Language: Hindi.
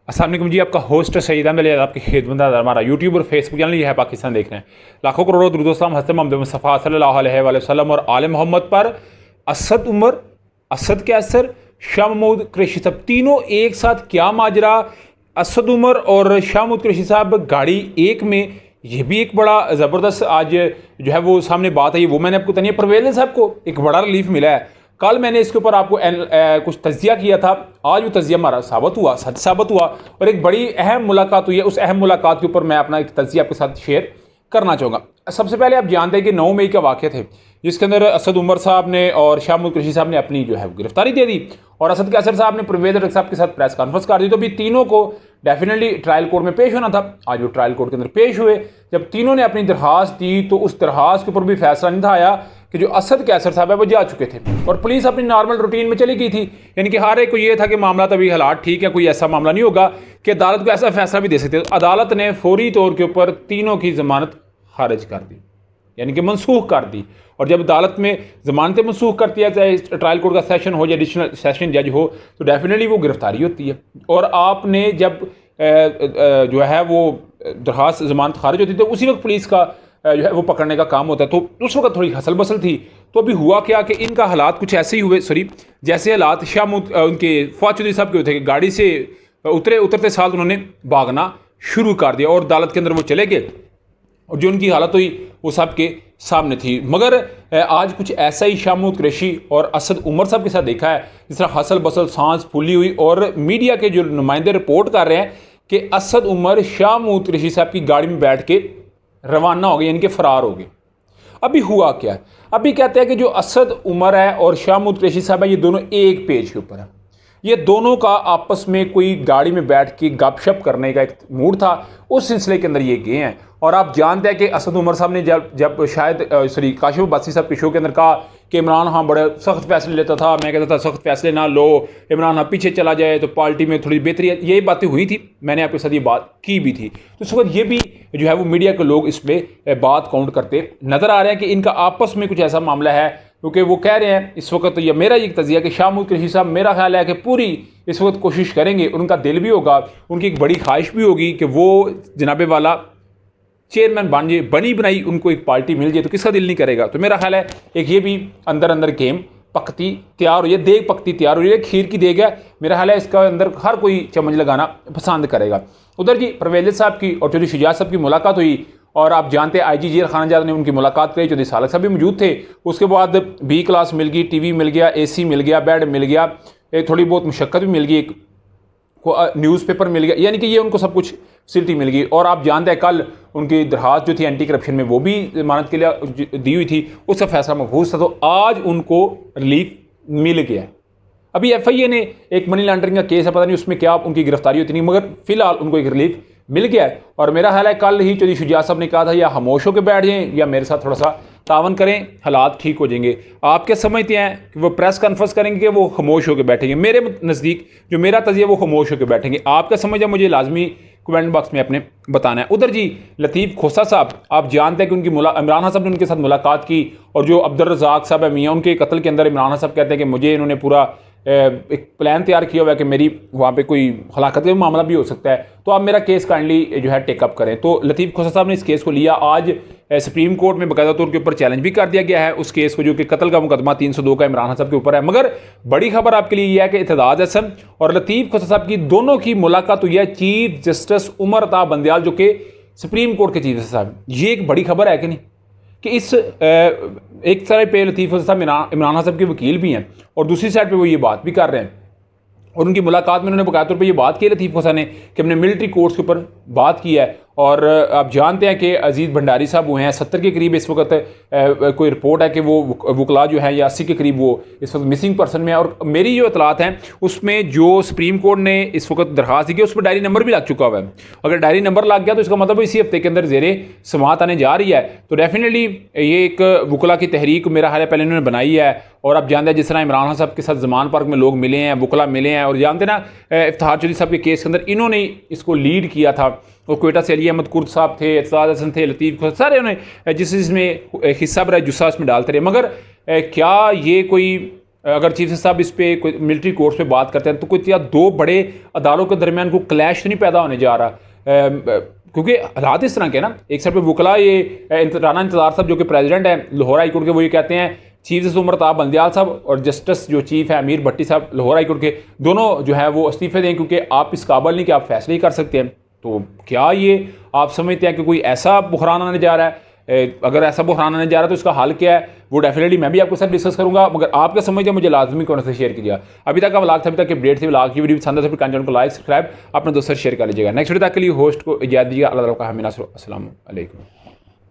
अस्सलाम वालेकुम जी, आपका होस्ट सईद अहमद आपकी खिदमत है। हमारा यूट्यूब और फेसबुक चैनल ये है पाकिस्तान देख रहे हैं। लाखों करोड़ों दुरूद व सलाम हज़रत मोहम्मद मुस्तफ़ा सल्लल्लाहु अलैहि वसल्लम और आले मोहम्मद पर। असद उमर, असद कैसर, शाह महमूद कुरैशी साहब तीनों एक साथ क्या माजरा। असद उमर और शाह महमूद कुरैशी साहब गाड़ी एक में, ये भी एक बड़ा ज़बरदस्त आज जो है वो सामने बात है। वो मैंने आपको तनिया परवेज़ साहब को एक बड़ा रिलीफ मिला है। कल मैंने इसके ऊपर आपको कुछ तज्जिया किया था, आज वो तज्जिया हमारा साबित हुआ, सच साबित हुआ और एक बड़ी अहम मुलाकात हुई है। उस अहम मुलाकात के ऊपर मैं अपना एक तज्जिया आपके साथ शेयर करना चाहूँगा। सबसे पहले आप जानते हैं कि 9 मई का वाक़या थे, जिसके अंदर असद उमर साहब ने और शाह महमूद कुरैशी साहब ने अपनी जो है वो गिरफ्तारी दे दी और असद कैसर साहब ने परवेज़ साहब के साथ प्रेस कॉन्फ्रेंस कर दी। तो अभी तीनों को डेफिनेटली ट्रायल कोर्ट में पेश होना था। आज वो ट्रायल कोर्ट के अंदर पेश हुए। जब तीनों ने अपनी दरखास्त दी तो उस दरखास्त के ऊपर भी फैसला नहीं था आया कि जो असद कैसर साहब है वो जा चुके थे और पुलिस अपनी नॉर्मल रूटीन में चली गई थी। यानी कि हर एक को ये था कि मामला तभी हालात ठीक है, कोई ऐसा मामला नहीं होगा कि अदालत को ऐसा फैसला भी दे सकते। अदालत ने फौरी तौर के ऊपर तीनों की ज़मानत खारिज कर दी, यानी कि मनसूख कर दी। और जब अदालत में ज़मानतें मनसूख करती है, चाहे ट्रायल कोर्ट का सेशन हो या एडिशनल सेशन जज हो, तो डेफिनेटली वो गिरफ्तारी होती है। और आपने जब जो है वो दरखास्त ज़मानत खारिज होती है तो उसी वक्त पुलिस का जो है वो पकड़ने का काम होता है। तो उस वक्त थोड़ी हसल बसल थी। तो अभी हुआ क्या कि इनका हालात कुछ ऐसे ही हुए, जैसे हालात शाह उनके फवाद चौधरी साहब के होते कि गाड़ी से उतरते साल उन्होंने भागना शुरू कर दिया और अदालत के अंदर वो चले गए और जो उनकी हालत हुई वो सब के सामने थी। मगर आज कुछ ऐसा ही शाह महमूद कुरैशी और असद उमर साहब के साथ देखा है, जिस तरह हसल बसल सांस फूली हुई और मीडिया के जो नुमाइंदे रिपोर्ट कर रहे हैं कि असद उमर शाह महमूद कुरैशी साहब की गाड़ी में बैठ के रवाना हो गए, यानी कि फ़रार हो गए। अभी हुआ क्या? अभी कहते हैं कि जो असद उमर है और शाह महमूद कुरैशी साहब है, ये दोनों एक पेज के ऊपर है। ये दोनों का आपस में कोई गाड़ी में बैठ के गपशप करने का एक मूड था, उस सिलसिले के अंदर ये गए हैं। और आप जानते हैं कि असद उमर साहब ने जब शायद काशिफ अब्बासी साहब के शो के अंदर कहा कि इमरान खान बड़े सख्त फैसले लेता था, मैं कहता था सख्त फैसले ना लो, इमरान खान पीछे चला जाए तो पार्टी में थोड़ी बेहतरी है, यही बातें हुई थी, मैंने आपके साथ ये बात की भी थी। तो इस वक्त ये भी जो है वो मीडिया के लोग इस पर बात काउंट करते नज़र आ रहे हैं कि इनका आपस में कुछ ऐसा मामला है, क्योंकि वो कह रहे हैं इस वक्त, या मेरा ये तज़िया कि शाह महमूद कुरैशी साहब, मेरा ख्याल है कि पूरी इस वक्त कोशिश करेंगे, उनका दिल भी होगा, उनकी एक बड़ी ख्वाहिश भी होगी कि वो जनाबे वाला चेयरमैन बनी बनाई उनको एक पार्टी मिल जाए, तो किसका दिल नहीं करेगा। तो मेरा ख्याल है एक ये भी अंदर अंदर गेम पकती तैयार हुई है, देग पकती तैयार हुई है, खीर की देग है। मेरा ख्याल है इसका अंदर हर कोई चम्मच लगाना पसंद करेगा। उधर जी परवेज़ साहब की और चौधरी शुजात साहब की मुलाकात हुई और आप जानते हैं IG जेर खानजाद ने उनकी मुलाकात करी, चौधरी सालक साहब भी मौजूद थे। उसके बाद B क्लास मिल गई, TV मिल गया, AC मिल गया, बेड मिल गया, थोड़ी बहुत मुशक्क़त भी मिल गई, न्यूज़पेपर मिल गया, यानी कि ये उनको सब कुछ फैसिलिटी मिल गई। और आप जानते हैं कल उनकी दरखास्त जो थी एंटी करप्शन में वो भी ज़मानत के लिए दी हुई थी, उसका फैसला महफूज था। तो आज उनको रिलीफ मिल गया। अभी FIA ने एक मनी लॉन्ड्रिंग का केस है, पता नहीं उसमें क्या उनकी गिरफ्तारी होती नहीं, मगर फिलहाल उनको एक रिलीफ मिल गया है। और मेरा ख्याल है कल ही चौधरी शुजात साहब ने कहा था या खामोश होकर बैठ जाएं या मेरे साथ थोड़ा सा तावन करें, हालात ठीक हो जाएंगे। आप क्या समझते हैं कि वो प्रेस कॉन्फ्रेंस करेंगे कि वो खामोश होकर बैठेंगे? मेरे नज़दीक जो मेरा तज़िया वो खामोश होकर बैठेंगे। आप क्या समझ है, मुझे लाजमी कमेंट बॉक्स में अपने बताना है। उधर जी लतीफ़ खोसा साहब, आप जानते हैं कि उनकी इमरान खान साहब ने उनके साथ मुलाकात की और जो अब्दुल रज़ाक साहब है मियाँ, उनके कत्ल के अंदर इमरान खान साहब कहते हैं कि मुझे इन्होंने पूरा एक प्लान तैयार किया हुआ है कि मेरी वहाँ पे कोई हलाकत का मामला भी हो सकता है, तो आप मेरा केस काइंडली जो है टेकअप करें। तो लतीफ़ खोसा साहब ने इस केस को लिया। आज सुप्रीम कोर्ट में बाकायदा तौर के ऊपर चैलेंज भी कर दिया गया है उस केस को, जो कि कत्ल का मुकदमा 302 का इमरान खान साहब के ऊपर है। मगर बड़ी खबर आपके लिए यह है कि इत्तेज़ाज़ हसन और लतीफ़ खोसा साहब की दोनों की मुलाकात हुई है चीफ जस्टिस उमर अता बंदयाल, जो कि सुप्रीम कोर्ट के चीफ जस्टिस साहब। ये एक बड़ी खबर है कि नहीं, कि इस एक तरह पे लतीफ़ साहब इमरान खान साहब के वकील भी हैं और दूसरी साइड पे वो ये बात भी कर रहे हैं। और उनकी मुलाकात में उन्होंने बकायदा तौर पे ये बात की लतीफ़ खोसा ने कि हमने मिलिट्री कोर्ट्स के ऊपर बात की है। और आप जानते हैं कि अजीज़ भंडारी साहब हुए हैं 70 के करीब इस वक्त कोई रिपोर्ट है कि वो वकला जो है या 80 के करीब वो इस वक्त मिसिंग पर्सन में है। और मेरी जो इतलात हैं उसमें जो सुप्रीम कोर्ट ने इस वक्त दरखास्त दी है उस पर डायरी नंबर भी लग चुका हुआ है। अगर डायरी नंबर लग गया तो इसका मतलब इसी हफ्ते के अंदर ज़ेरे समाअत आने जा रही है। तो डेफिनेटली ये एक वकला की तहरीक मेरा ख्याल है पहले इन्होंने बनाई है। और आप जानते हैं जिस तरह इमरान खान साहब के साथ ज़मान पार्क में लोग मिले हैं, वकला मिले हैं, और जानते ना इफ्तिखार चौधरी साहब के केस के अंदर इन्होंने इसको लीड किया था। और कोयटा से अली अहमद कुर्द साहब थे, इत्तेज़ाज़ हसन थे, लतीफ़ खोसा, सारे उन्होंने जिसमें हिस्सा बरा जुस्सा उसमें डालते रहे। मगर क्या ये कोई अगर चीफ जस्टिस साहब इस पे कोई मिलिट्री कोर्ट्स पे बात करते हैं तो कुछ या दो बड़े अदालतों के दरमियान कोई क्लैश तो नहीं पैदा होने जा रहा, क्योंकि हालात इस तरह के ना, एक साइड पे वकला ये राना इंतज़ार साहब जो कि प्रेसिडेंट हैं लाहौर हाई कोर्ट के, वो ये कहते हैं चीफ जस्टिस उमर ताब बंदयाल साहब और जस्टिस जो चीफ है अमीर भट्टी साहब लाहौर हाई कोर्ट के, दोनों जो है वो इस्तीफे दें क्योंकि आप इस काबिल नहीं कि आप फैसले ही कर सकते हैं। तो क्या ये आप समझते हैं कि कोई ऐसा बुहरान आने जा रहा है? अगर ऐसा बुहरान आने जा रहा है तो इसका हल क्या है, वो डेफिनेटली मैं भी आपके साथ डिस्कस करूंगा, मगर आप क्या समझते हैं मुझे लाजमी कौन से शेयर कीजिएगा। अभी तक का व्लॉग था, अभी तक के अपडेट थे, व्लॉग की वीडियो पसंद है तो फिर चैनल को लाइक सब्सक्राइब अपने दोस्तों से शेयर कर लीजिएगा। नेक्स्ट वीडियो तक के लिए होस्ट को इजाज़त दीजिएगा। अल्लाह ताला का हमें नासर। अस्सलाम वालेकुम।